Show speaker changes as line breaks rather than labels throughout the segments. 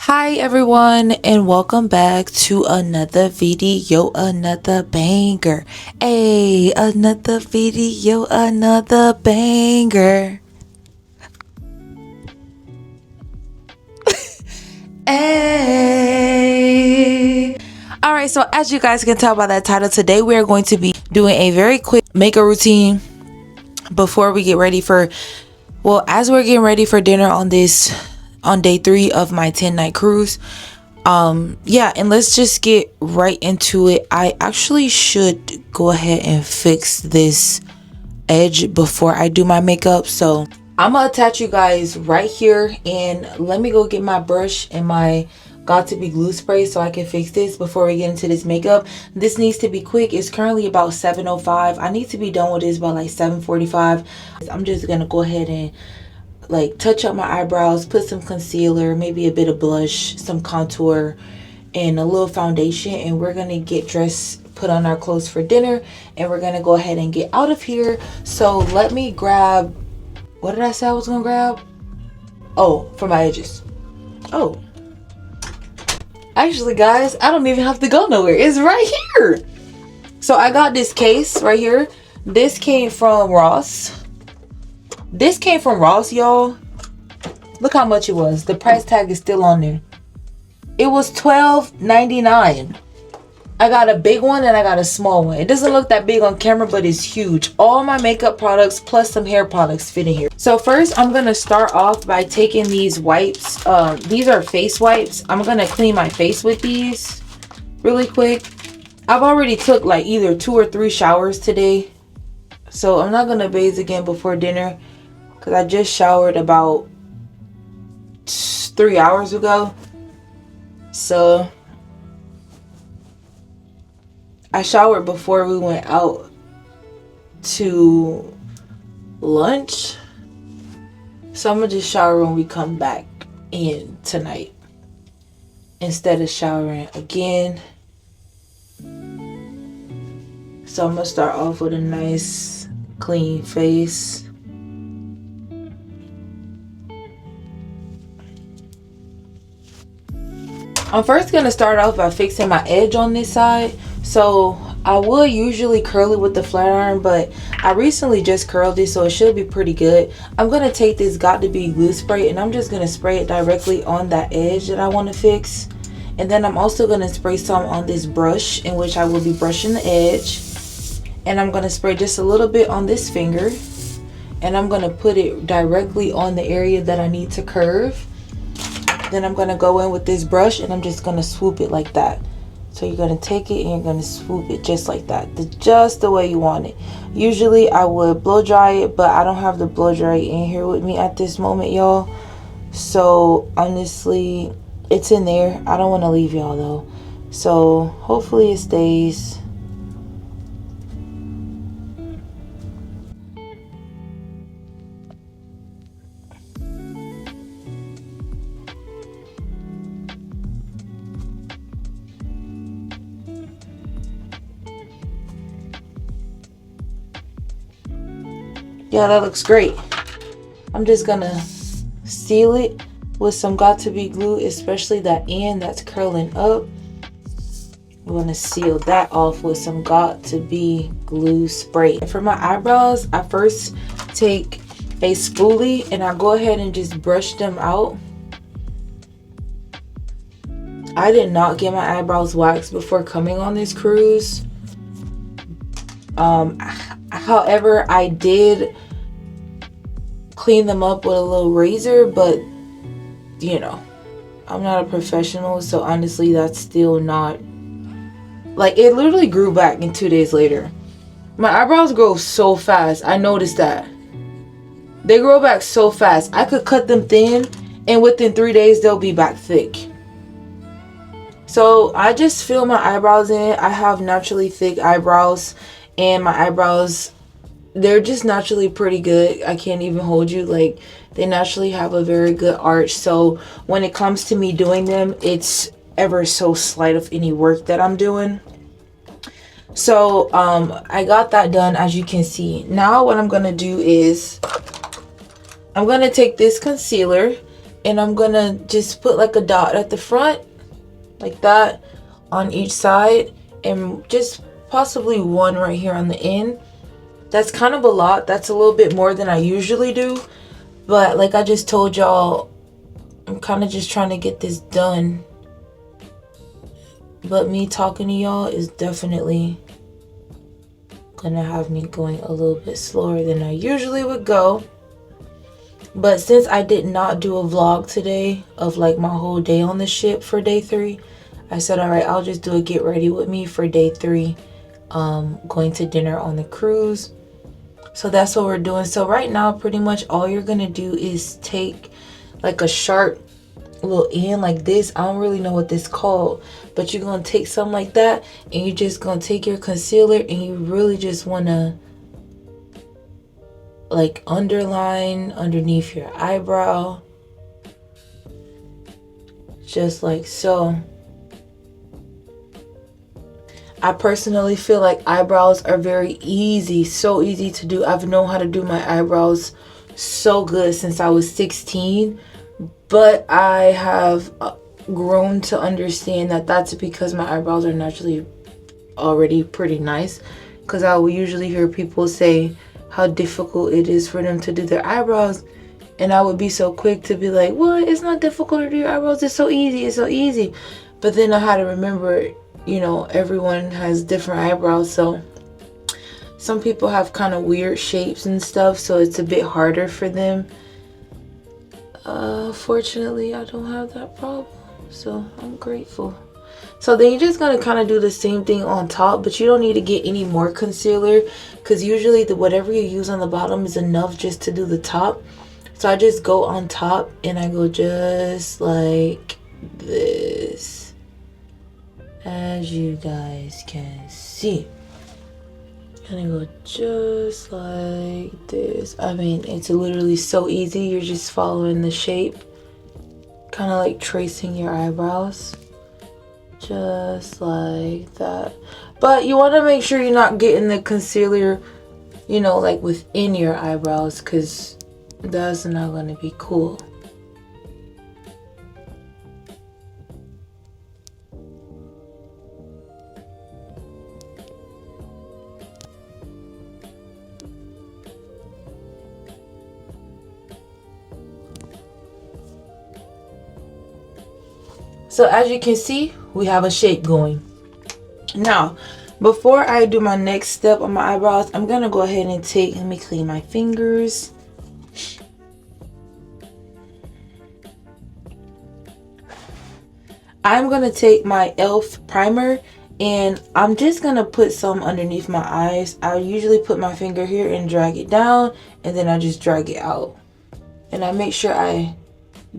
Hi everyone, and welcome back to another video, another banger. Hey, another video, another banger. Hey. Alright, so as you guys can tell by that title, today we are going to be doing a very quick makeup routine before we get ready for, as we're getting ready for dinner on day 3 of my 10-night cruise. Yeah, and let's just get right into it. I actually should go ahead and fix this edge before I do my makeup, so I'm gonna attach you guys right here, and let me go get my brush and my got to be glue spray so I can fix this before we get into this makeup. This needs to be quick. It's currently about 7:05. I need to be done with this by like 7:45. I'm just gonna go ahead and touch up my eyebrows, put some concealer, maybe a bit of blush, some contour, and a little foundation, and we're gonna get dressed, put on our clothes for dinner, and we're gonna go ahead and get out of here. So let me grab, what did I say I was gonna grab? Oh, for my edges. Oh, actually guys, I don't even have to go nowhere. It's right here. So I got this case right here. This came from Ross. Y'all. Look how much it was. The price tag is still on there. It was $12.99. I got a big one and I got a small one. It doesn't look that big on camera, but it's huge. All my makeup products plus some hair products fit in here. So first, I'm gonna start off by taking these wipes. These are face wipes. I'm gonna clean my face with these really quick. I've already took like either 2 or 3 showers today, so I'm not gonna bathe again before dinner, because I just showered about 3 hours ago. So I showered before we went out to lunch. So I'm gonna just shower when we come back in tonight instead of showering again. So I'm gonna start off with a nice clean face. I'm first going to start off by fixing my edge on this side. So I would usually curl it with the flat iron, but I recently just curled it, so it should be pretty good. I'm going to take this Got To Be glue spray, and I'm just going to spray it directly on that edge that I want to fix. And then I'm also going to spray some on this brush, in which I will be brushing the edge. And I'm going to spray just a little bit on this finger, and I'm going to put it directly on the area that I need to curve. Then I'm going to go in with this brush, and I'm just going to swoop it like that. So you're going to take it and you're going to swoop it just like that, just the way you want it. Usually I would blow dry it, but I don't have the blow dry in here with me at this moment, y'all. So honestly, it's in there. I don't want to leave y'all though. So hopefully it stays. Yeah, that looks great. I'm just gonna seal it with some Got To Be glue, especially that end that's curling up. I'm gonna seal that off with some Got To Be glue spray. And for my eyebrows, I first take a spoolie and I go ahead and just brush them out. I did not get my eyebrows waxed before coming on this cruise. However, I did clean them up with a little razor, but you know, I'm not a professional, so honestly that's still not, like, it literally grew back in 2 days later. My eyebrows grow so fast. I noticed that they grow back so fast. I could cut them thin and within 3 days they'll be back thick. So I just fill my eyebrows in. I have naturally thick eyebrows, and my eyebrows, they're just naturally pretty good. I can't even hold you. Like, they naturally have a very good arch. So when it comes to me doing them, it's ever so slight of any work that I'm doing. So I got that done, as you can see. Now what I'm going to do is I'm going to take this concealer and I'm gonna just put like a dot at the front like that on each side, and just possibly one right here on the end. That's kind of a lot. That's a little bit more than I usually do, but like I just told y'all, I'm kind of just trying to get this done. But me talking to y'all is definitely gonna have me going a little bit slower than I usually would go. But since I did not do a vlog today of like my whole day on the ship for day 3, I said, all right, I'll just do a get ready with me for day 3, going to dinner on the cruise. So that's what we're doing. So right now, pretty much all you're gonna do is take like a sharp little end like this. I don't really know what this called, but you're gonna take something like that, and you're just gonna take your concealer, and you really just wanna like underline underneath your eyebrow, just like so. I personally feel like eyebrows are very easy, so easy to do. I've known how to do my eyebrows so good since I was 16, but I have grown to understand that that's because my eyebrows are naturally already pretty nice, because I will usually hear people say how difficult it is for them to do their eyebrows, and I would be so quick to be like, what? It's not difficult to do your eyebrows, it's so easy, it's so easy. But then I had to remember, you know, everyone has different eyebrows, so some people have kind of weird shapes and stuff, so it's a bit harder for them. Fortunately, I don't have that problem, so I'm grateful. So then you're just gonna kind of do the same thing on top, but you don't need to get any more concealer, because usually whatever you use on the bottom is enough just to do the top. So I just go on top and I go just like this, as you guys can see. And I go just like this. I mean, it's literally so easy. You're just following the shape, kind of like tracing your eyebrows, just like that. But you want to make sure you're not getting the concealer, you know, like within your eyebrows, because that's not going to be cool. So as you can see, we have a shape going. Now, before I do my next step on my eyebrows, I'm going to go ahead and let me clean my fingers. I'm going to take my e.l.f. primer, and I'm just going to put some underneath my eyes. I usually put my finger here and drag it down, and then I just drag it out. And I make sure I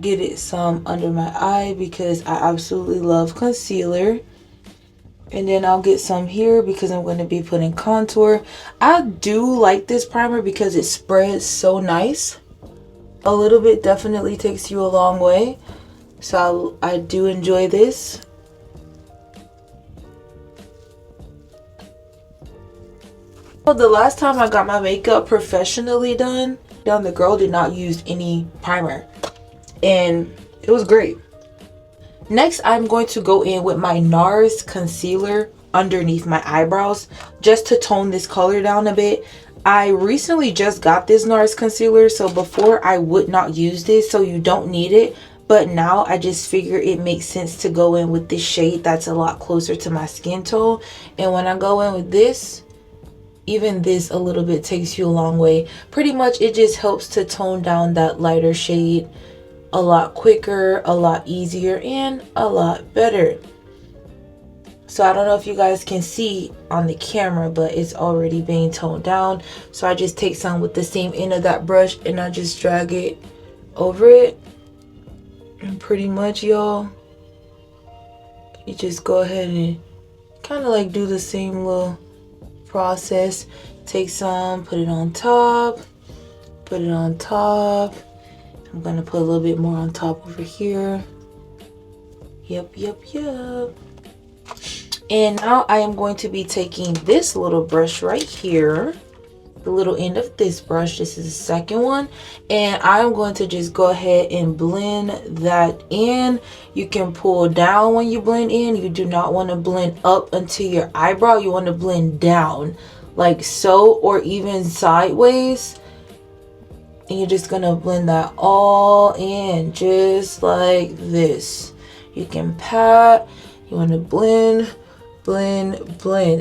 get it some under my eye, because I absolutely love concealer. And then I'll get some here because I'm going to be putting contour. I do like this primer because it spreads so nice. A little bit definitely takes you a long way. So I do enjoy this. Well, the last time I got my makeup professionally done, the girl did not use any primer, and it was great. Next, I'm going to go in with my NARS concealer underneath my eyebrows just to tone this color down a bit. I recently just got this NARS concealer, so before I would not use this, so you don't need it. But now I just figure it makes sense to go in with this shade that's a lot closer to my skin tone. And when I go in with this, even this a little bit takes you a long way. Pretty much it just helps to tone down that lighter shade a lot quicker, a lot easier, and a lot better. So I don't know if you guys can see on the camera, but it's already being toned down. So I just take some with the same end of that brush and I just drag it over it. And pretty much, y'all, you just go ahead and kind of like do the same little process. Take some, put it on top, put it on top. I'm gonna put a little bit more on top over here. Yep. And now I am going to be taking this little brush right here, the little end of this brush. This is the second one, and I'm going to just go ahead and blend that in. You can pull down when you blend in. You do not want to blend up into your eyebrow. You want to blend down like so, or even sideways, and you're just gonna blend that all in just like this. You can pat. You want to blend, blend,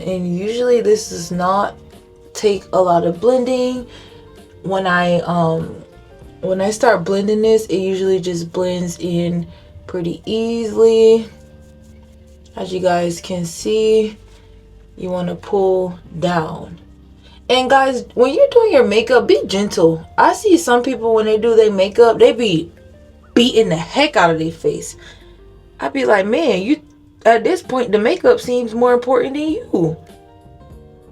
and usually this does not take a lot of blending. When I start blending this, it usually just blends in pretty easily. As you guys can see, you want to pull down. And guys, when you're doing your makeup, be gentle. I see some people when they do their makeup, they be beating the heck out of their face. I be like, man, you at this point the makeup seems more important than you.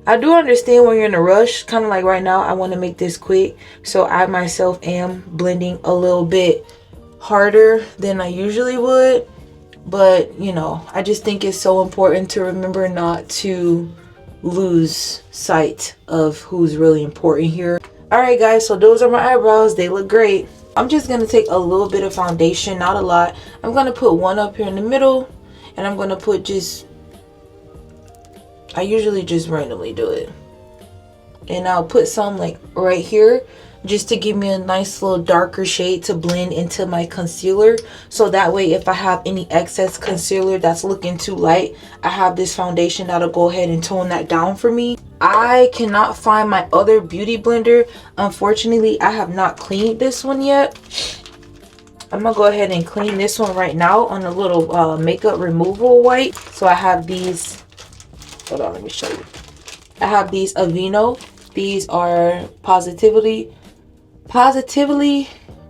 I do understand when you're in a rush, kind of like right now, I want to make this quick. So I myself am blending a little bit harder than I usually would. But, you know, I just think it's so important to remember not to lose sight of who's really important here. Alright guys, so those are my eyebrows. They look great. I'm just going to take a little bit of foundation, not a lot. I'm going to put one up here in the middle. And I'm going to put just... I usually just randomly do it. And I'll put some like right here, just to give me a nice little darker shade to blend into my concealer. So that way if I have any excess concealer that's looking too light, I have this foundation that'll go ahead and tone that down for me. I cannot find my other beauty blender. Unfortunately, I have not cleaned this one yet. I'm gonna go ahead and clean this one right now on a little makeup removal wipe. So I have these. Hold on, let me show you. I have these Aveeno. These are positively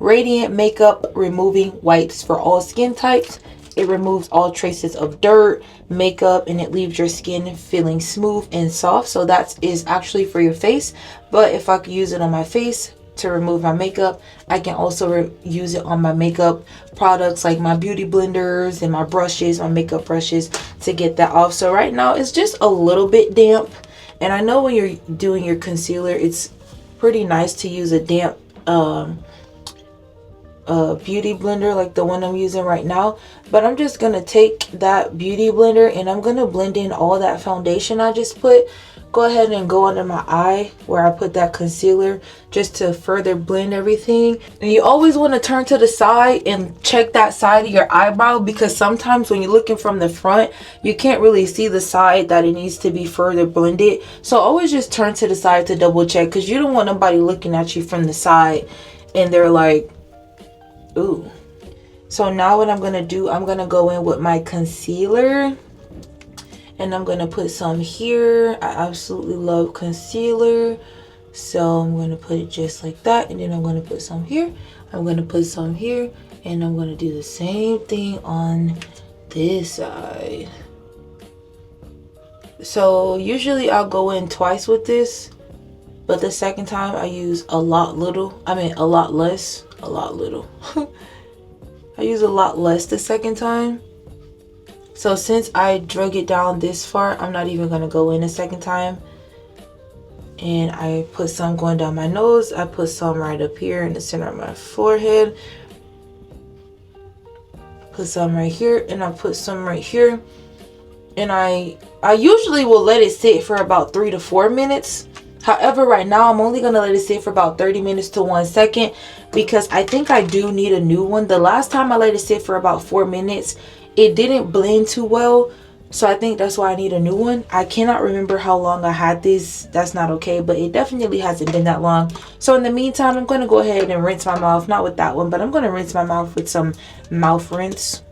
radiant makeup removing wipes for all skin types. It removes all traces of dirt, makeup, and it leaves your skin feeling smooth and soft. So that is actually for your face. But if I could use it on my face to remove my makeup, I can also use it on my makeup products like my beauty blenders and my brushes, my makeup brushes, to get that off. So right now it's just a little bit damp, and I know when you're doing your concealer it's pretty nice to use a damp beauty blender like the one I'm using right now. But I'm just gonna take that beauty blender and I'm gonna blend in all that foundation I just put. Go ahead and go under my eye where I put that concealer, just to further blend everything. And you always want to turn to the side and check that side of your eyebrow, because sometimes when you're looking from the front you can't really see the side that it needs to be further blended. So always just turn to the side to double check, because you don't want nobody looking at you from the side and they're like, ooh. So now what I'm gonna do, I'm gonna go in with my concealer. And I'm going to put some here. I absolutely love concealer. So I'm going to put it just like that. And then I'm going to put some here. I'm going to put some here. And I'm going to do the same thing on this side. So usually I'll go in twice with this. But the second time I use a lot little. I mean a lot less. A lot little. I use a lot less the second time. So since I drug it down this far, I'm not even going to go in a second time. And I put some going down my nose. I put some right up here in the center of my forehead. Put some right here. And I put some right here. And I usually will let it sit for about 3 to 4 minutes. However, right now I'm only going to let it sit for about 30 minutes to 1 second. Because I think I do need a new one. The last time I let it sit for about 4 minutes, it didn't blend too well, so I think that's why I need a new one. I cannot remember how long I had this. That's not okay, but it definitely hasn't been that long. So in the meantime, I'm going to go ahead and rinse my mouth. Not with that one, but I'm going to rinse my mouth with some mouth rinse.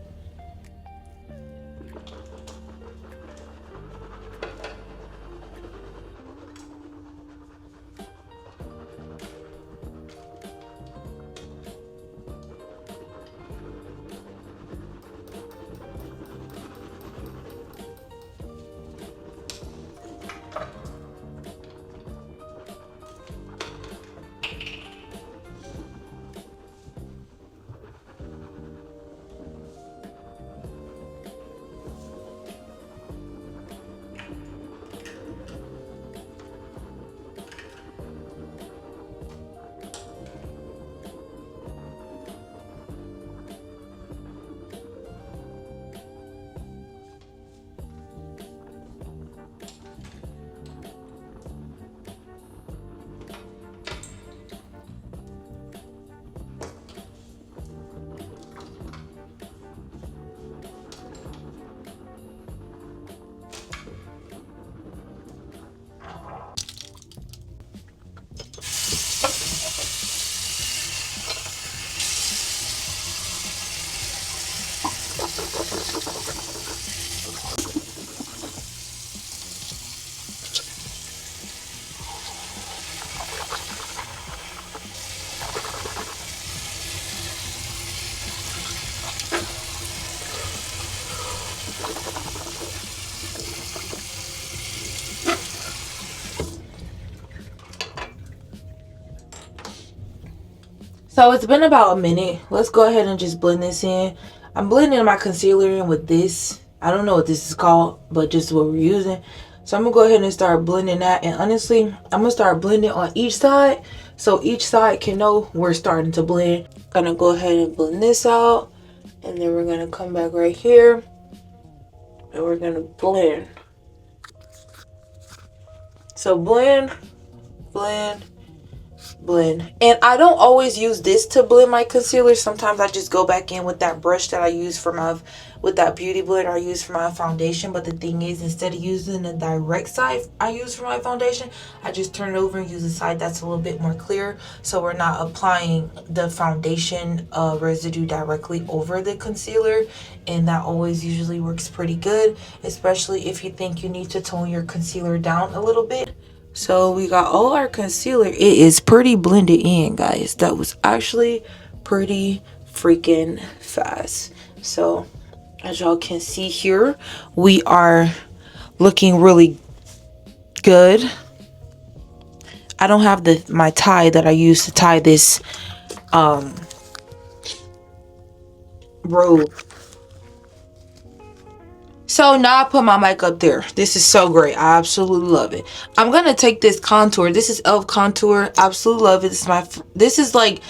So it's been about a minute. Let's go ahead and just blend this in. I'm blending my concealer in with this. I don't know what this is called, but just what we're using. So I'm gonna go ahead and start blending that. And honestly, I'm gonna start blending on each side, so each side can know we're starting to blend. Gonna go ahead and blend this out, and then we're gonna come back right here, and we're gonna blend. So blend, blend, blend. And I don't always use this to blend my concealer. Sometimes I just go back in with that brush that I use for my, with that beauty blender I use for my foundation. But the thing is, instead of using the direct side I use for my foundation, I just turn it over and use the side that's a little bit more clear, so we're not applying the foundation residue directly over the concealer. And that always usually works pretty good, especially if you think you need to tone your concealer down a little bit. So we got all our concealer. It is pretty blended in, guys. That was actually pretty freaking fast. So as y'all can see here, we are looking really good. I don't have my tie that I use to tie this robe. So now I put my mic up there. This is so great. I absolutely love it. I'm gonna take this contour. This is e.l.f. contour. Absolutely love it. This is like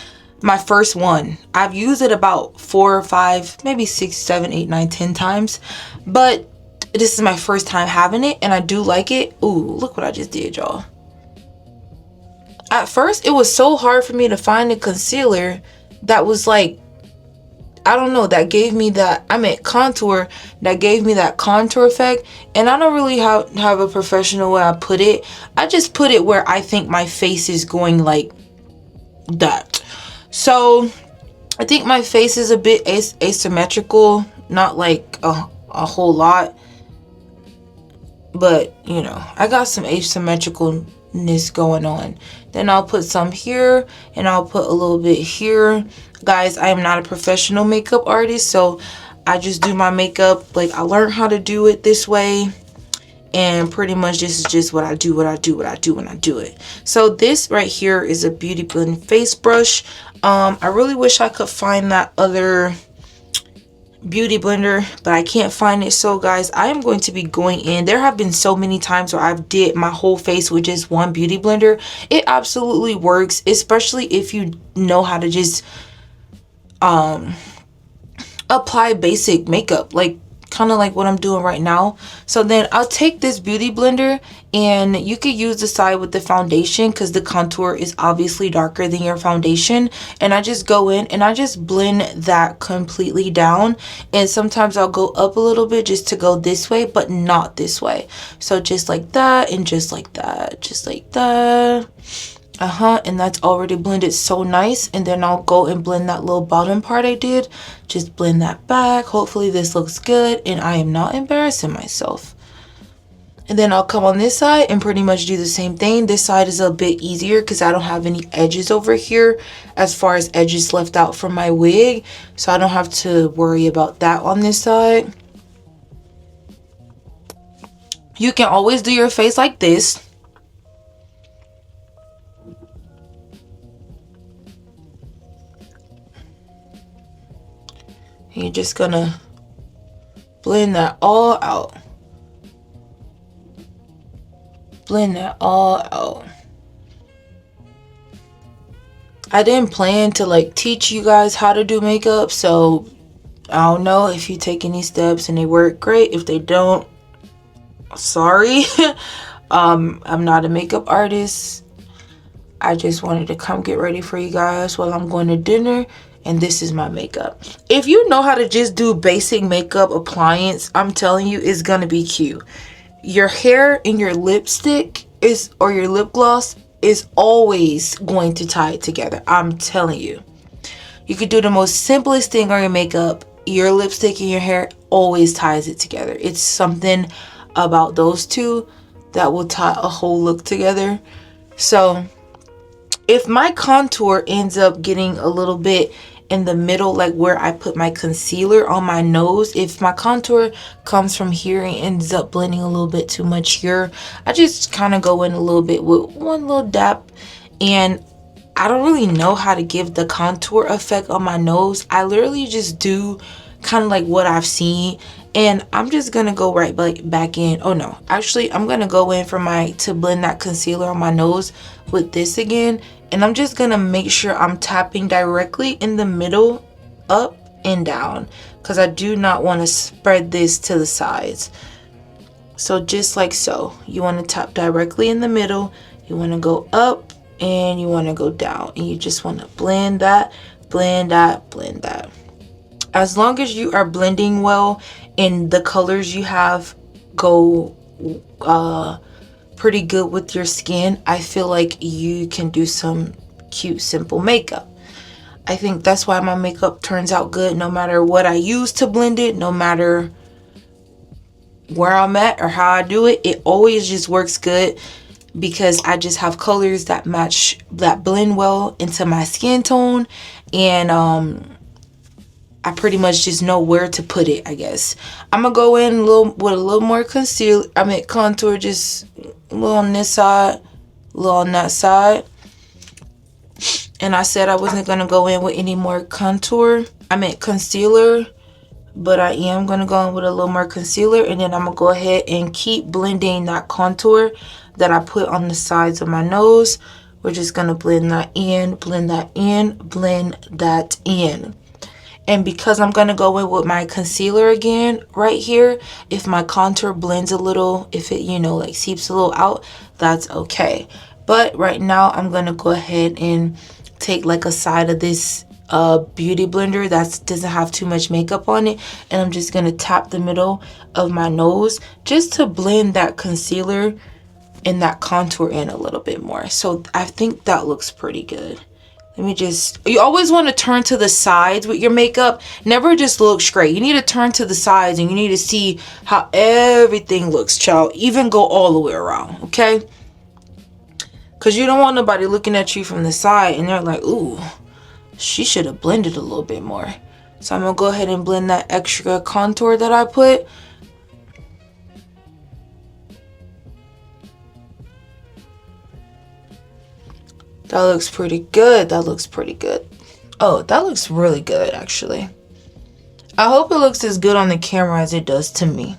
my first one. I've used it about 4 or 5, maybe 6, 7, 8, 9, 10 times, but this is my first time having it, and I do like it. Ooh, look what I just did, y'all. At first, it was so hard for me to find a concealer that was like, I don't know, that gave me that, I meant contour, that gave me that contour effect. And I don't really have a professional way I put it. I just put it where I think my face is going, like that. So I think my face is a bit asymmetrical, not like a whole lot, but you know, I got some asymmetricalness going on. Then I'll put some here, and I'll put a little bit here. Guys, I am not a professional makeup artist, so I just do my makeup like I learned how to do it this way, and pretty much this is just what I do when I do it. So this right here is a Beauty Blend face brush. I really wish I could find that other beauty blender, but I can't find it. So guys, I am going to be going in. There have been so many times where I've did my whole face with just one beauty blender. It absolutely works, especially if you know how to just apply basic makeup, like kind of like what I'm doing right now. So then I'll take this beauty blender, and you could use the side with the foundation because the contour is obviously darker than your foundation, and I just go in and I just blend that completely down. And sometimes I'll go up a little bit just to go this way, but not this way. So just like that, and just like that, just like that. And that's already blended so nice. And then I'll go and blend that little bottom part I did. Just blend that back. Hopefully this looks good and I am not embarrassing myself. And then I'll come on this side and pretty much do the same thing. This side is a bit easier because I don't have any edges over here, as far as edges left out from my wig, so I don't have to worry about that on this side. You can always do your face like this. You're just gonna blend that all out. Blend that all out. I didn't plan to like teach you guys how to do makeup, so I don't know if you take any steps and they work great. If they don't, sorry. I'm not a makeup artist. I just wanted to come get ready for you guys while I'm going to dinner. And this is my makeup. If you know how to just do basic makeup appliance, I'm telling you, it's gonna be cute. Your hair and your lipstick or your lip gloss is always going to tie it together. I'm telling you. You could do the most simplest thing on your makeup. Your lipstick and your hair always ties it together. It's something about those two that will tie a whole look together. So if my contour ends up getting a little bit in the middle, like where I put my concealer on my nose. If my contour comes from here and ends up blending a little bit too much here, I just kind of go in a little bit with one little dab. And I don't really know how to give the contour effect on my nose. I literally just do kind of like what I've seen, and I'm just gonna go right back in. Oh no, actually I'm gonna go in to blend that concealer on my nose with this again, and I'm just gonna make sure I'm tapping directly in the middle, up and down, because I do not want to spread this to the sides. So just like so, you want to tap directly in the middle, you want to go up, and you want to go down, and you just want to blend that, blend that, blend that. As long as you are blending well and the colors you have go pretty good with your skin, I feel like you can do some cute, simple makeup. I think that's why my makeup turns out good no matter what I use to blend it, no matter where I'm at or how I do it. It always just works good because I just have colors that match, that blend well into my skin tone, and I pretty much just know where to put it, I guess. I'm gonna go in with a little more contour, just a little on this side, a little on that side. And I said I wasn't gonna go in with any more concealer, but I am gonna go in with a little more concealer, and then I'm gonna go ahead and keep blending that contour that I put on the sides of my nose. We're just gonna blend that in, blend that in, blend that in. And because I'm gonna go in with my concealer again right here, if my contour blends a little, if it, like seeps a little out, that's okay. But right now I'm gonna go ahead and take like a side of this beauty blender that doesn't have too much makeup on it, and I'm just gonna tap the middle of my nose just to blend that concealer and that contour in a little bit more. So I think that looks pretty good. You always want to turn to the sides with your makeup. Never just look straight. You need to turn to the sides, and you need to see how everything looks, child. Even go all the way around, okay? Because you don't want nobody looking at you from the side and they're like, ooh, she should have blended a little bit more. So I'm going to go ahead and blend that extra contour that I put. That looks pretty good. That looks pretty good. Oh, that looks really good, actually. I hope it looks as good on the camera as it does to me.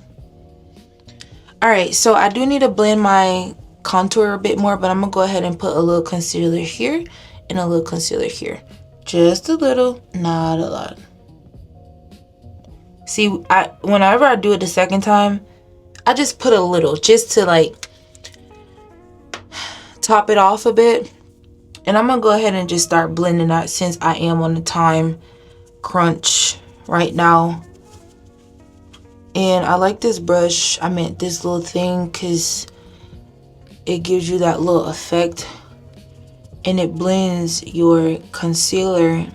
Alright, so I do need to blend my contour a bit more, but I'm going to go ahead and put a little concealer here and a little concealer here. Just a little, not a lot. See, whenever I do it the second time, I just put a little just to like top it off a bit. And I'm going to go ahead and just start blending that since I am on the time crunch right now. And I like this brush, this little thing, because it gives you that little effect. And it blends your concealer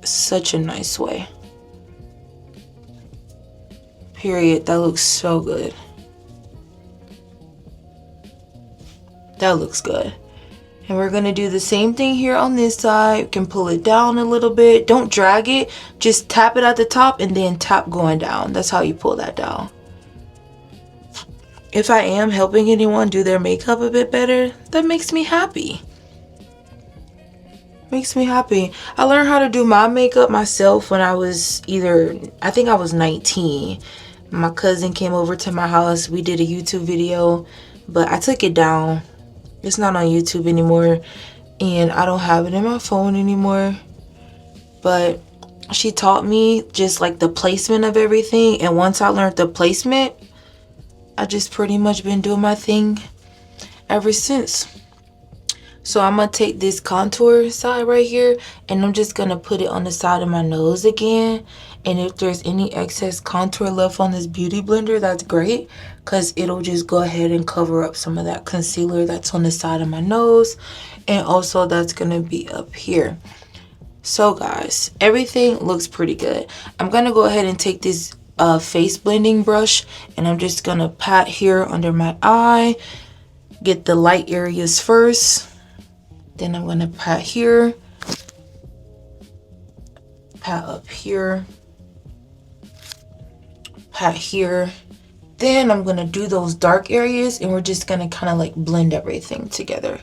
such a nice way. Period. That looks so good. That looks good. And we're going to do the same thing here on this side. You can pull it down a little bit. Don't drag it. Just tap it at the top and then tap going down. That's how you pull that down. If I am helping anyone do their makeup a bit better, that makes me happy. Makes me happy. I learned how to do my makeup myself when I was I think I was 19. My cousin came over to my house. We did a YouTube video, but I took it down. It's not on YouTube anymore, and I don't have it in my phone anymore. But she taught me just like the placement of everything, and once I learned the placement, I just pretty much been doing my thing ever since. So I'm gonna take this contour side right here, and I'm just gonna put it on the side of my nose again. And if there's any excess contour left on this beauty blender, that's great, because it'll just go ahead and cover up some of that concealer that's on the side of my nose, and also that's gonna be up here. So guys, everything looks pretty good. I'm gonna go ahead and take this face blending brush, and I'm just gonna pat here under my eye, get the light areas first. Then I'm gonna pat here, pat up here, pat here. Then I'm gonna do those dark areas, and we're just gonna kind of like blend everything together.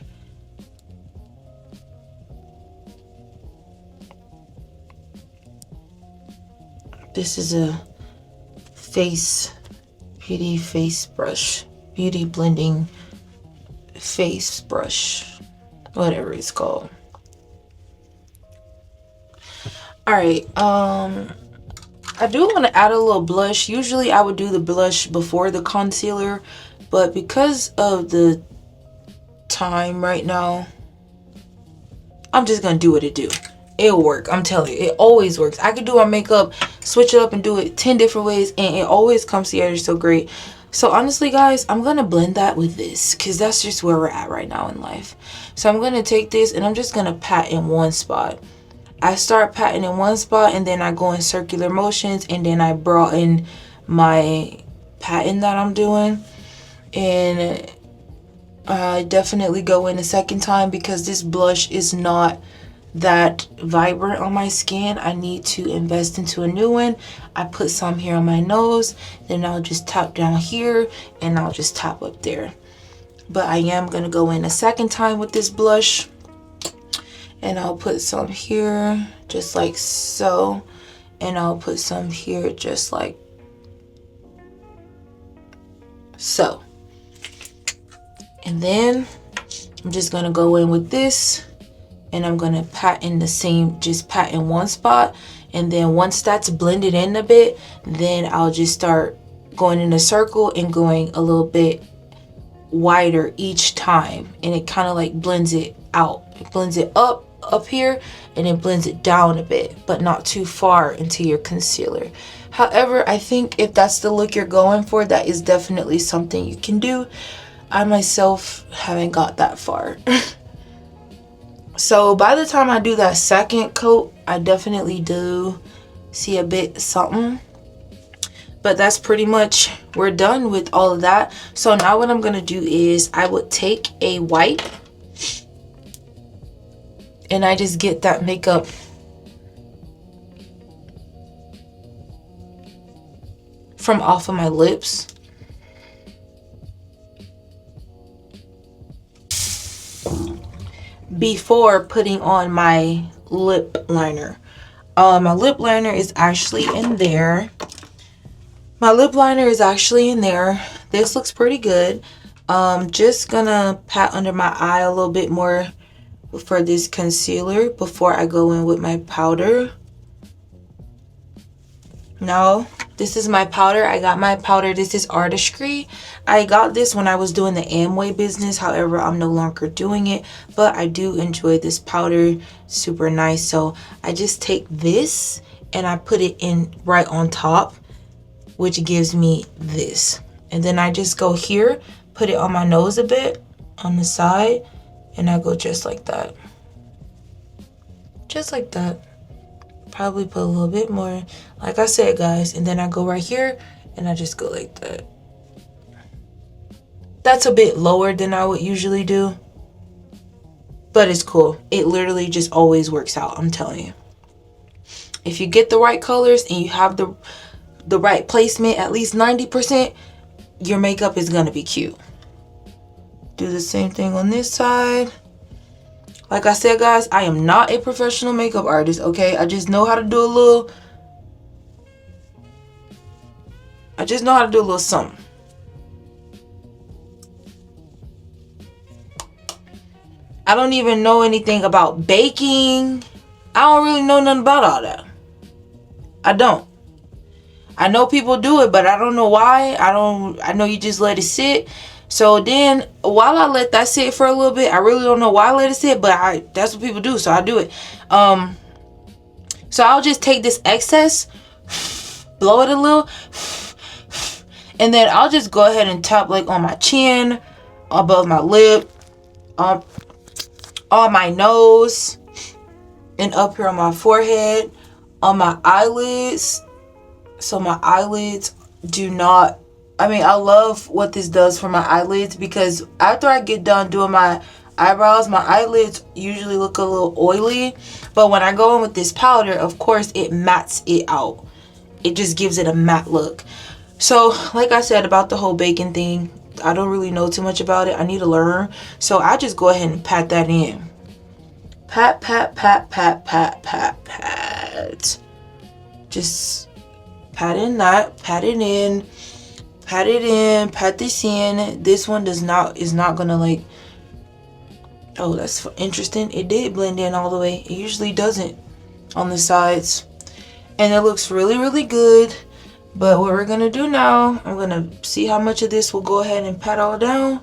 This is a beauty face brush, beauty blending face brush, whatever it's called. All right, I do want to add a little blush. Usually I would do the blush before the concealer, but because of the time right now, I'm just gonna do what it do. It'll work, I'm telling you, it always works. I could do my makeup, switch it up and do it 10 different ways, and it always comes together so great. So honestly guys, I'm gonna blend that with this because that's just where we're at right now in life. So I'm gonna take this and I'm just gonna pat in one spot. I start patting in one spot, and then I go in circular motions, and then I brought in my patting that I'm doing, and I definitely go in a second time because this blush is not that vibrant on my skin. I need to invest into a new one. I put some here on my nose, then I'll just tap down here, and I'll just tap up there. But I am going to go in a second time with this blush, and I'll put some here just like so, and I'll put some here just like so. And then I'm just gonna go in with this, and I'm gonna pat in the same, just pat in one spot, and then once that's blended in a bit, then I'll just start going in a circle and going a little bit wider each time, and it kind of like blends it out. It blends it up here, and it blends it down a bit, but not too far into your concealer. However, I think if that's the look you're going for, that is definitely something you can do. I myself haven't got that far. So by the time I do that second coat, I definitely do see a bit something. But that's pretty much, we're done with all of that. So now what I'm gonna do is I would take a wipe, and I just get that makeup from off of my lips. Before putting on my lip liner. My lip liner is actually in there. My lip liner is actually in there. This looks pretty good. Just gonna pat under my eye a little bit more for this concealer before I go in with my powder. Now, this is my powder. I got my powder. This is Artistry. I got this when I was doing the Amway business. However, I'm no longer doing it, but I do enjoy this powder. Super nice. So I just take this and I put it in right on top, which gives me this. And then I just go here, put it on my nose a bit on the side, and I go just like that. Just like that. Probably put a little bit more, like I said, guys. And then I go right here, and I just go like that. That's a bit lower than I would usually do, but it's cool. It literally just always works out, I'm telling you. If you get the right colors and you have the right placement, at least 90%, your makeup is gonna be cute. Do the same thing on this side. Like I said, guys, I am not a professional makeup artist, okay? I just know how to do a little... something. I don't even know anything about baking. I don't really know nothing about all that. I don't. I know people do it, but I don't know why. I know you just let it sit. So then while I let that sit for a little bit, I really don't know why I let it sit, but that's what people do, so I do it. So I'll just take this excess, blow it a little, and then I'll just go ahead and tap like on my chin, above my lip, on my nose, and up here on my forehead, on my eyelids. So my eyelids do not, I love what this does for my eyelids, because after I get done doing my eyebrows. My eyelids usually look a little oily, but when I go in with this powder, of course it mattes it out. It just gives it a matte look. So like I said about the whole baking thing, I don't really know too much about it. I need to learn. So I just go ahead and pat that in. Pat, pat, pat, pat, pat, pat, pat. Just pat in that, pat it in, pat it in, pat this in. This one is not gonna like, oh, that's interesting. It did blend in all the way. It usually doesn't on the sides. And it looks really, really good. But what we're gonna do now, I'm gonna see how much of this will go ahead and pat all down.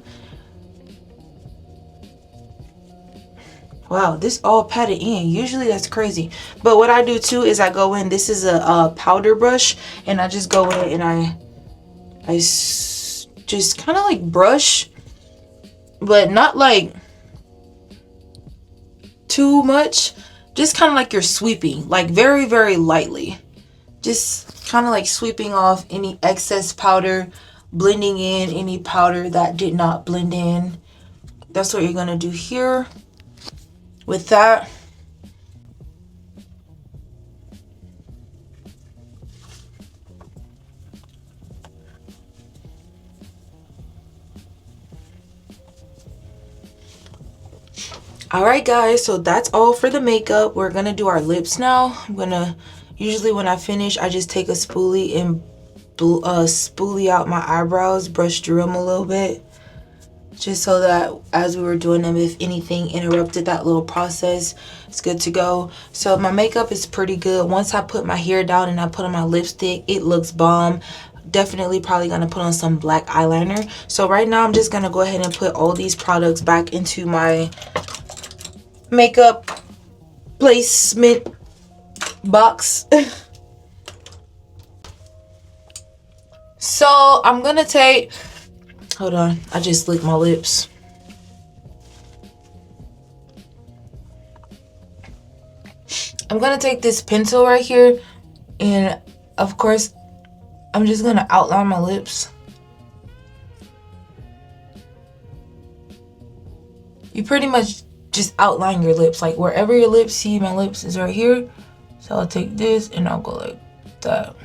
Wow, this all patted in. Usually that's crazy. But what I do too is I go in, this is a powder brush, and I just go in and I just kind of like brush, but not like too much. Just kind of like you're sweeping, like very, very lightly. Just kind of like sweeping off any excess powder, blending in any powder that did not blend in. That's what you're gonna do here. With that, alright guys, so that's all for the makeup. We're gonna do our lips now. I'm gonna, usually when I finish, I just take a spoolie and spoolie out my eyebrows, brush through them a little bit. Just so that as we were doing them, if anything interrupted that little process, it's good to go. So my makeup is pretty good. Once I put my hair down and I put on my lipstick, it looks bomb. Definitely probably gonna put on some black eyeliner. So right now I'm just gonna go ahead and put all these products back into my makeup placement box. So I'm gonna take, hold on, I just licked my lips. I'm gonna take this pencil right here, and of course, I'm just gonna outline my lips. You pretty much just outline your lips, like wherever your lips, see my lips is right here. So I'll take this and I'll go like that.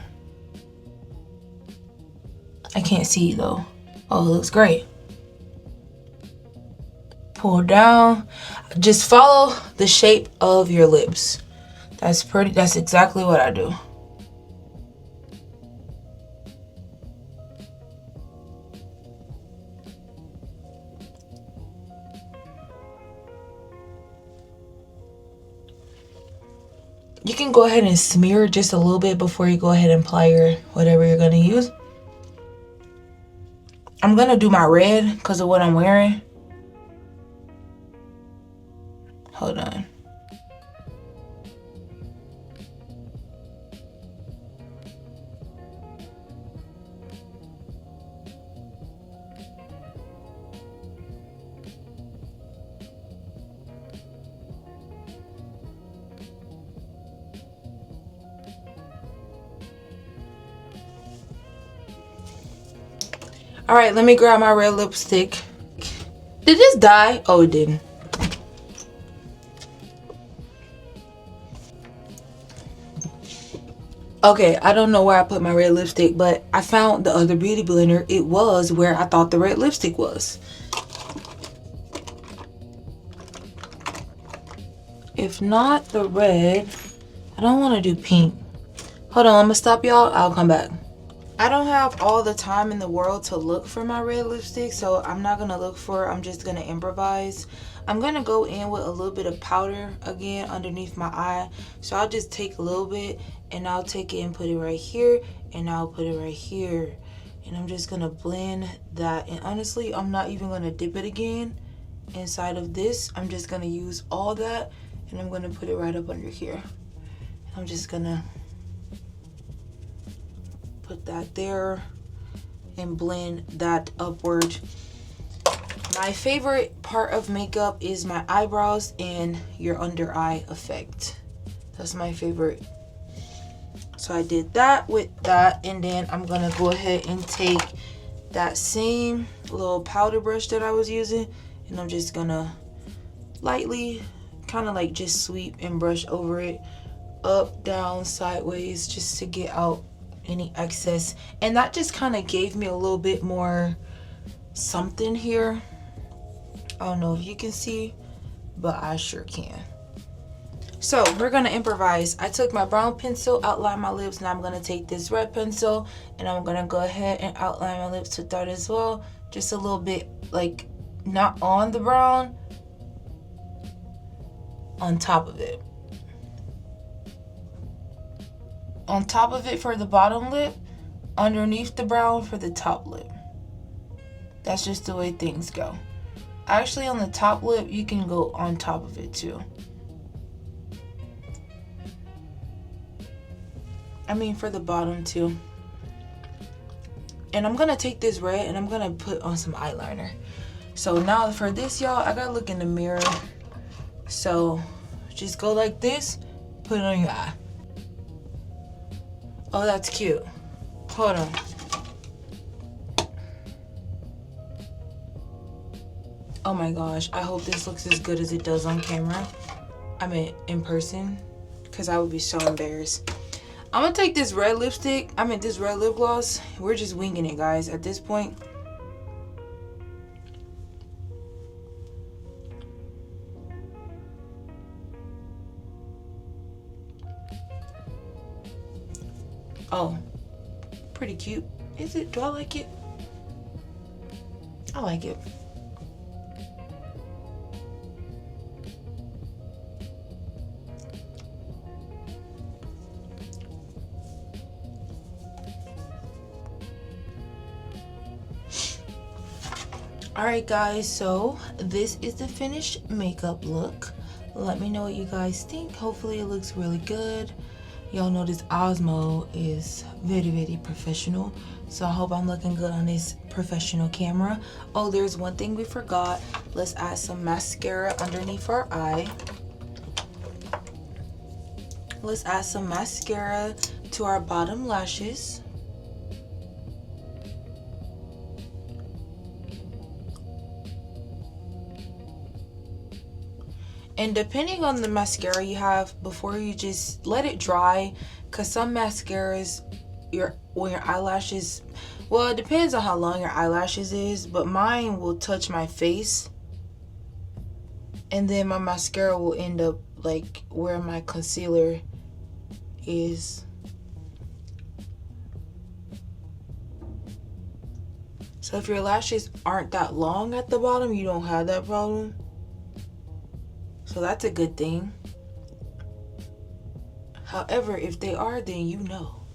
I can't see though. Oh, it looks great. Pull down. Just follow the shape of your lips. That's exactly what I do. You can go ahead and smear just a little bit before you go ahead and apply your whatever you're gonna use. I'm gonna do my red because of what I'm wearing. Hold on. All right, let me grab my red lipstick. Did this die? Oh, it didn't. Okay, I don't know where I put my red lipstick, but I found the other beauty blender. It was where I thought the red lipstick was. If not the red, I don't want to do pink. Hold on, I'm gonna stop y'all. I'll come back. I don't have all the time in the world to look for my red lipstick, so I'm not gonna look for it. I'm just gonna improvise. I'm gonna go in with a little bit of powder again underneath my eye. So I'll just take a little bit and I'll take it and put it right here, and I'll put it right here. And I'm just gonna blend that. And honestly, I'm not even gonna dip it again inside of this. I'm just gonna use all that and I'm gonna put it right up under here. I'm just gonna put that there and blend that upward. My favorite part of makeup is my eyebrows and your under eye effect. That's my favorite. So I did that with that, and then I'm gonna go ahead and take that same little powder brush that I was using, and I'm just gonna lightly, kind of like just sweep and brush over it, up, down, sideways, just to get out any excess. And that just kind of gave me a little bit more something here. I don't know if you can see, but I sure can. So we're gonna improvise. I took my brown pencil, outlined my lips. Now I'm gonna take this red pencil and I'm gonna go ahead and outline my lips with that as well. Just a little bit, like not on the brown, on top of it. On top of it for the bottom lip, underneath the brown for the top lip. That's just the way things go. Actually, on the top lip, you can go on top of it too. I mean for the bottom too. And I'm gonna take this red and I'm gonna put on some eyeliner. So now for this, y'all, I gotta look in the mirror. So just go like this, put it on your eye. Oh, that's cute. Hold on. Oh my gosh, I hope this looks as good as it does on camera. I mean in person, because I would be so embarrassed. I'm gonna take this red lipstick, this red lip gloss. We're just winging it, guys, at this point. Oh, pretty cute. Is it? Do I like it? I like it. Alright guys, so this is the finished makeup look. Let me know what you guys think. Hopefully it looks really good. Y'all know this Osmo is very, very professional. So I hope I'm looking good on this professional camera. Oh, there's one thing we forgot. Let's add some mascara underneath our eye. Let's add some mascara to our bottom lashes. And depending on the mascara you have, before you just let it dry, because some mascaras, when your eyelashes, well, it depends on how long your eyelashes is, but mine will touch my face, and then my mascara will end up like where my concealer is. So if your lashes aren't that long at the bottom, you don't have that problem. So that's a good thing. However, if they are, then you know.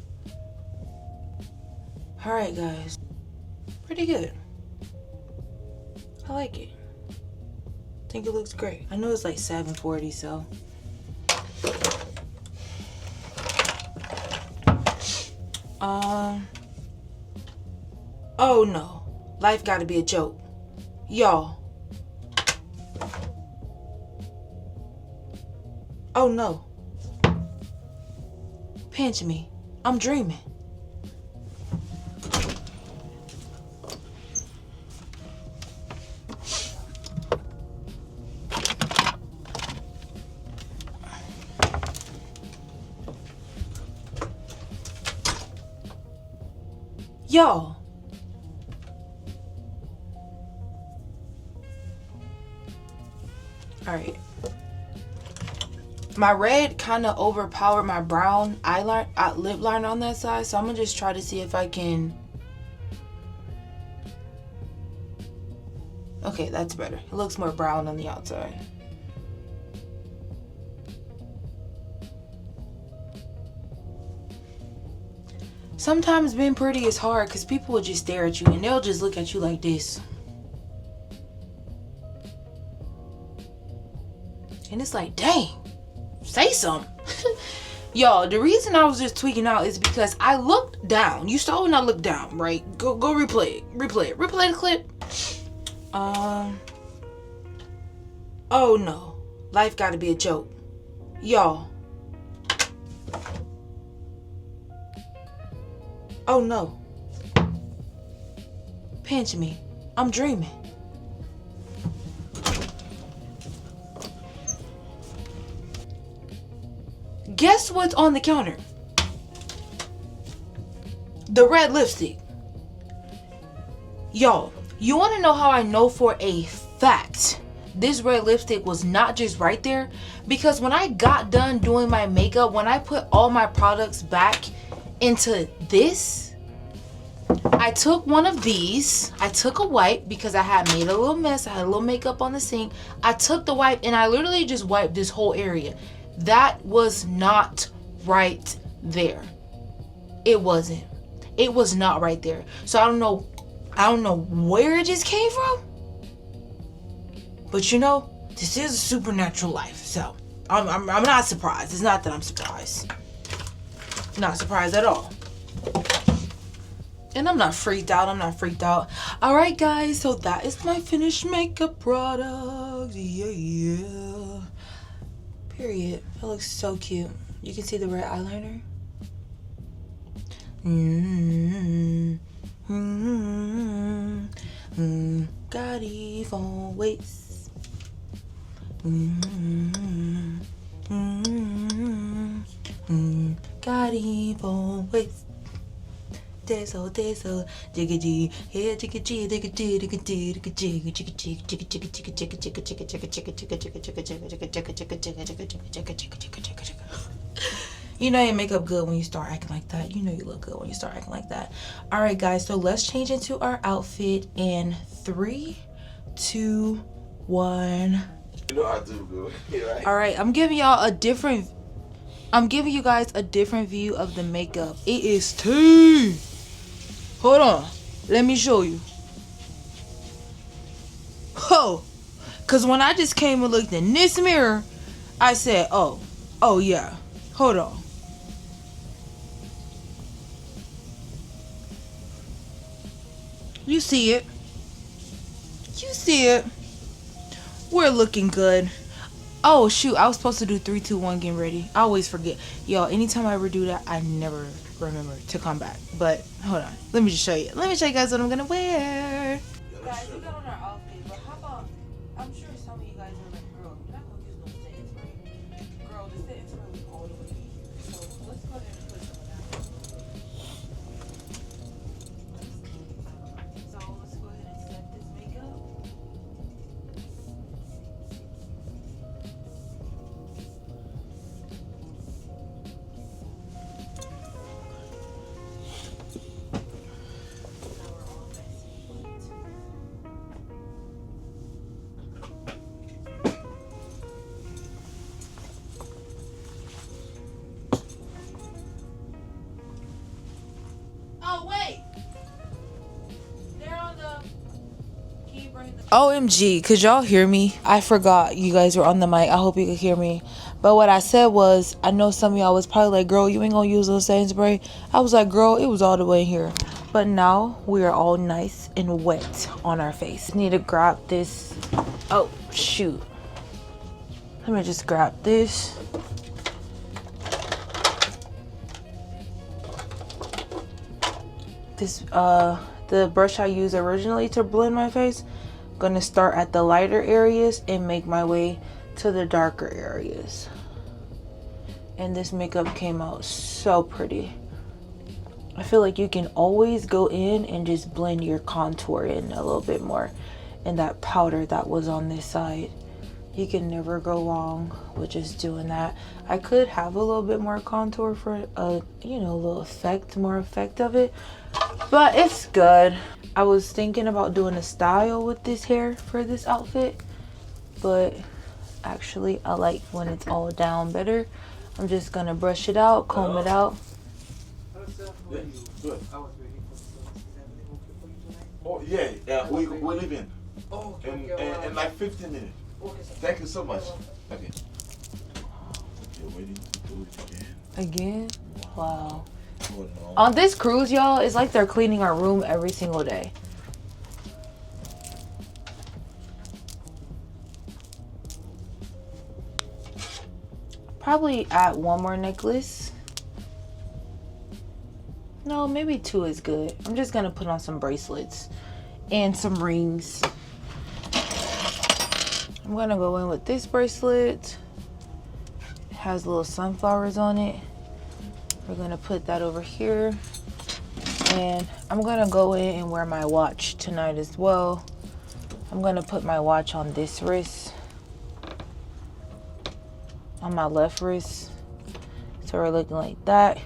Alright guys, pretty good. I like it. I think it looks great. I know it's like 740, so. Oh no, life gotta be a joke. Y'all. Oh no. Pinch me. I'm dreaming. Y'all. Alright. My red kind of overpowered my brown lip liner on that side, so I'm gonna just try to see if I can. Okay, that's better. It looks more brown on the outside. Sometimes being pretty is hard because people will just stare at you and they'll just look at you like this. And it's like, dang. Say something. Y'all, the reason I was just tweaking out is because I looked down. You saw when I looked down, right? Go replay it. Replay the clip. Oh no. Life gotta be a joke. Y'all. Oh no. Pinch me. I'm dreaming. Guess what's on the counter? The red lipstick. Y'all, you want to know how I know for a fact this red lipstick was not just right there? Because when I got done doing my makeup, when I put all my products back into this, I took one of these. I took a wipe because I had made a little mess. I had a little makeup on the sink. I took the wipe and I literally just wiped this whole area. That was not right there. It wasn't. It was not right there. So I don't know where it just came from. But you know, this is a supernatural life. So I'm not surprised. It's not that I'm surprised. Not surprised at all. And I'm not freaked out. Alright guys, so that is my finished makeup product. Yeah. Period. It looks so cute. You can see the red eyeliner. Got evil ways. Got evil ways. Dazzle, jiggity, yeah, jiggity, jiggity, jiggity, jiggity, jiggity, jiggity. You know you make up good when you start acting like that. You know you look good when you start acting like that. All right, guys. So let's change into our outfit in 3, 2, 1.
You know I do, bro. Right.
All right, I'm giving you guys a different view of the makeup. It is tea. Hold on. Let me show you. Oh. Because when I just came and looked in this mirror, I said, oh yeah. Hold on. You see it. We're looking good. Oh shoot, I was supposed to do 3, 2, 1, getting ready. I always forget. Y'all, anytime I ever do that, I never remember to come back. But hold on, let me just show you. Let me show you guys what I'm gonna wear. Guys, we got on our outfit, but how about, I'm sure some of you guys are like, girl, you're not gonna use no setting spray. Girl, the setting spray was all the way here. So let's go ahead and put some of that. So let's go ahead and set this makeup. OMG, could y'all hear me? I forgot you guys were on the mic. I hope you could hear me. But what I said was, I know some of y'all was probably like, girl, you ain't gonna use those setting spray. I was like, girl, it was all the way here. But now we are all nice and wet on our face. Need to grab this. Oh shoot. Let me just grab this. This the brush I used originally to blend my face. Gonna start at the lighter areas and make my way to the darker areas. And this makeup came out so pretty. I feel like you can always go in and just blend your contour in a little bit more. And that powder that was on this side, you can never go wrong with just doing that. I could have a little bit more contour for a, you know, a little effect, more effect of it, but it's good. I was thinking about doing a style with this hair for this outfit, but actually I like when it's all down better. I'm just gonna brush it out, comb it out.
Yeah, good. Oh yeah, we're leaving in like 15 minutes. Thank you so much. Okay. You're waiting to do it
Again? Wow. Oh, no. On this cruise, y'all, it's like they're cleaning our room every single day. Probably add one more necklace. No, maybe 2 is good. I'm just gonna put on some bracelets and some rings. I'm gonna go in with this bracelet has little sunflowers on it. We're gonna put that over here. And I'm gonna go in and wear my watch tonight as well. I'm gonna put my watch on this wrist, on my left wrist. So we're looking like that.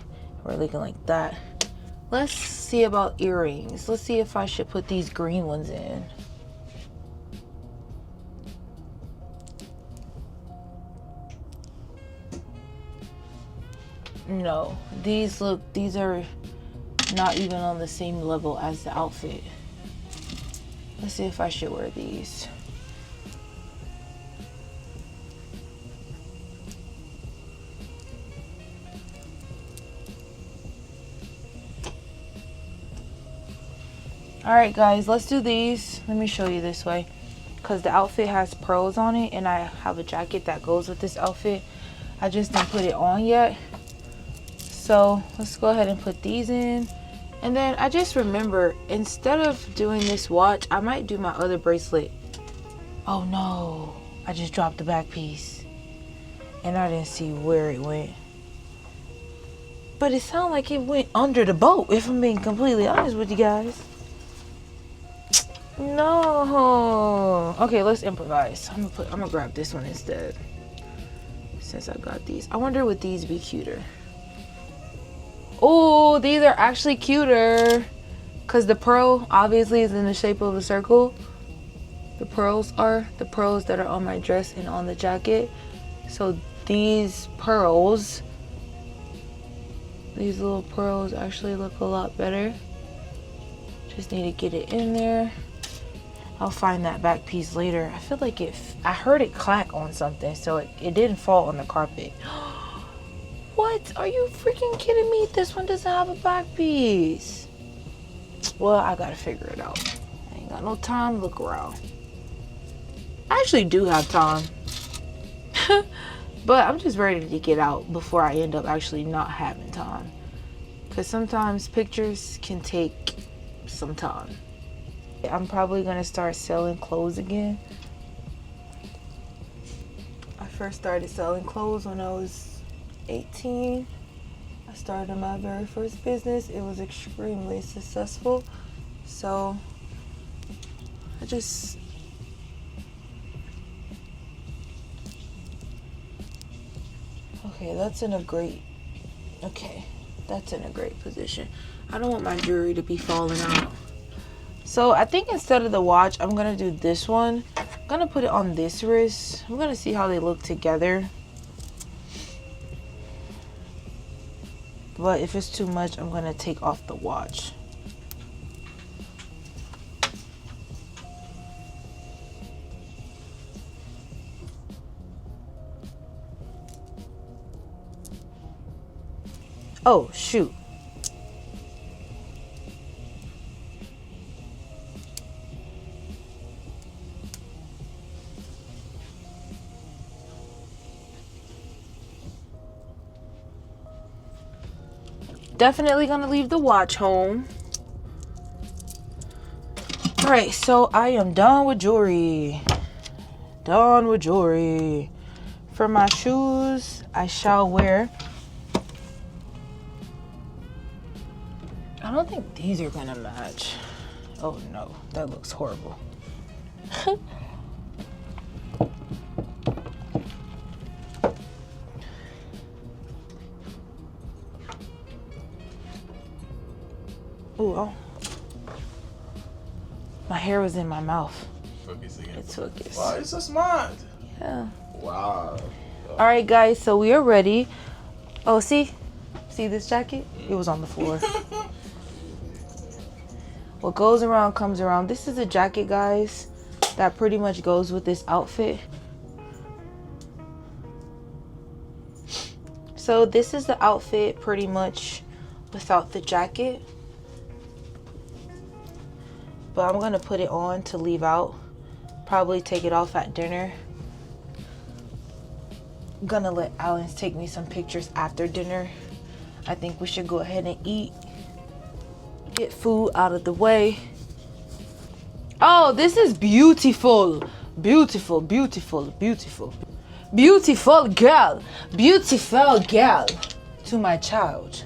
We're looking like that. Let's see about earrings. Let's see if I should put these green ones in. No, these are not even on the same level as the outfit. Let's see if I should wear these. All right, guys, let's do these. Let me show you this way, because the outfit has pearls on it, and I have a jacket that goes with this outfit. I just didn't put it on yet. So let's go ahead and put these in. And then I just remember, instead of doing this watch, I might do my other bracelet. Oh no, I just dropped the back piece and I didn't see where it went. But it sounded like it went under the boat, if I'm being completely honest with you guys. No. Okay, let's improvise. I'm gonna grab this one instead, since I got these. I wonder would these be cuter. Oh, these are actually cuter, because the pearl obviously is in the shape of a circle. The pearls that are on my dress and on the jacket. So these pearls, these little pearls actually look a lot better. Just need to get it in there. I'll find that back piece later. I feel like I heard it clack on something, so it didn't fall on the carpet. What? Are you freaking kidding me? This one doesn't have a back piece. Well, I gotta figure it out. I ain't got no time to look around. I actually do have time. But I'm just ready to get out before I end up actually not having time. Because sometimes pictures can take some time. I'm probably gonna start selling clothes again. I first started selling clothes when I was 18. I started my very first business. It was extremely successful. So I just that's in a great position. I don't want my jewelry to be falling out. So I think instead of the watch, I'm gonna do this one. I'm gonna put it on this wrist. I'm gonna see how they look together. But if it's too much, I'm gonna take off the watch. Oh, shoot. Definitely gonna leave the watch home. Alright, so I am done with jewelry. Done with jewelry. For my shoes, I shall wear. I don't think these are gonna match. Oh no, that looks horrible. Ooh, oh. My hair was in my mouth.
Focus again.
It's focused.
Wow, it's so smart.
Yeah.
Wow.
All right, guys, so we are ready. Oh, see this jacket? It was on the floor. What goes around comes around. This is a jacket, guys, that pretty much goes with this outfit. So this is the outfit pretty much without the jacket. But I'm gonna put it on to leave out. Probably take it off at dinner. I'm gonna let Alex take me some pictures after dinner. I think we should go ahead and eat. Get food out of the way. Oh, this is beautiful. Beautiful, beautiful, beautiful. Beautiful girl. Beautiful girl. To my child,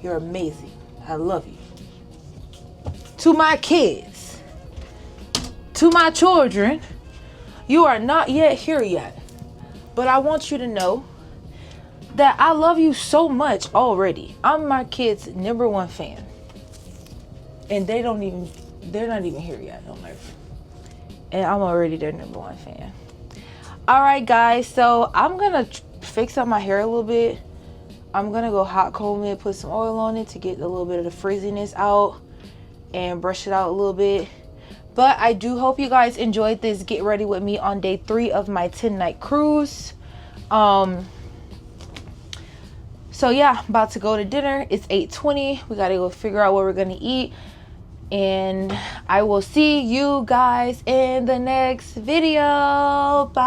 you're amazing. I love you. To my kids, to my children, you are not yet here yet. But I want you to know that I love you so much already. I'm my kids' #1 fan. And they're not even here yet on Earth. And I'm already their #1 fan. Alright guys, so I'm gonna fix up my hair a little bit. I'm gonna go hot comb it, put some oil on it to get a little bit of the frizziness out and brush it out a little bit. But I do hope you guys enjoyed this get ready with me on day 3 of my 10-night cruise. So yeah, about to go to dinner. It's 8:20. We gotta go figure out what we're gonna eat. And I will see you guys in the next video. Bye.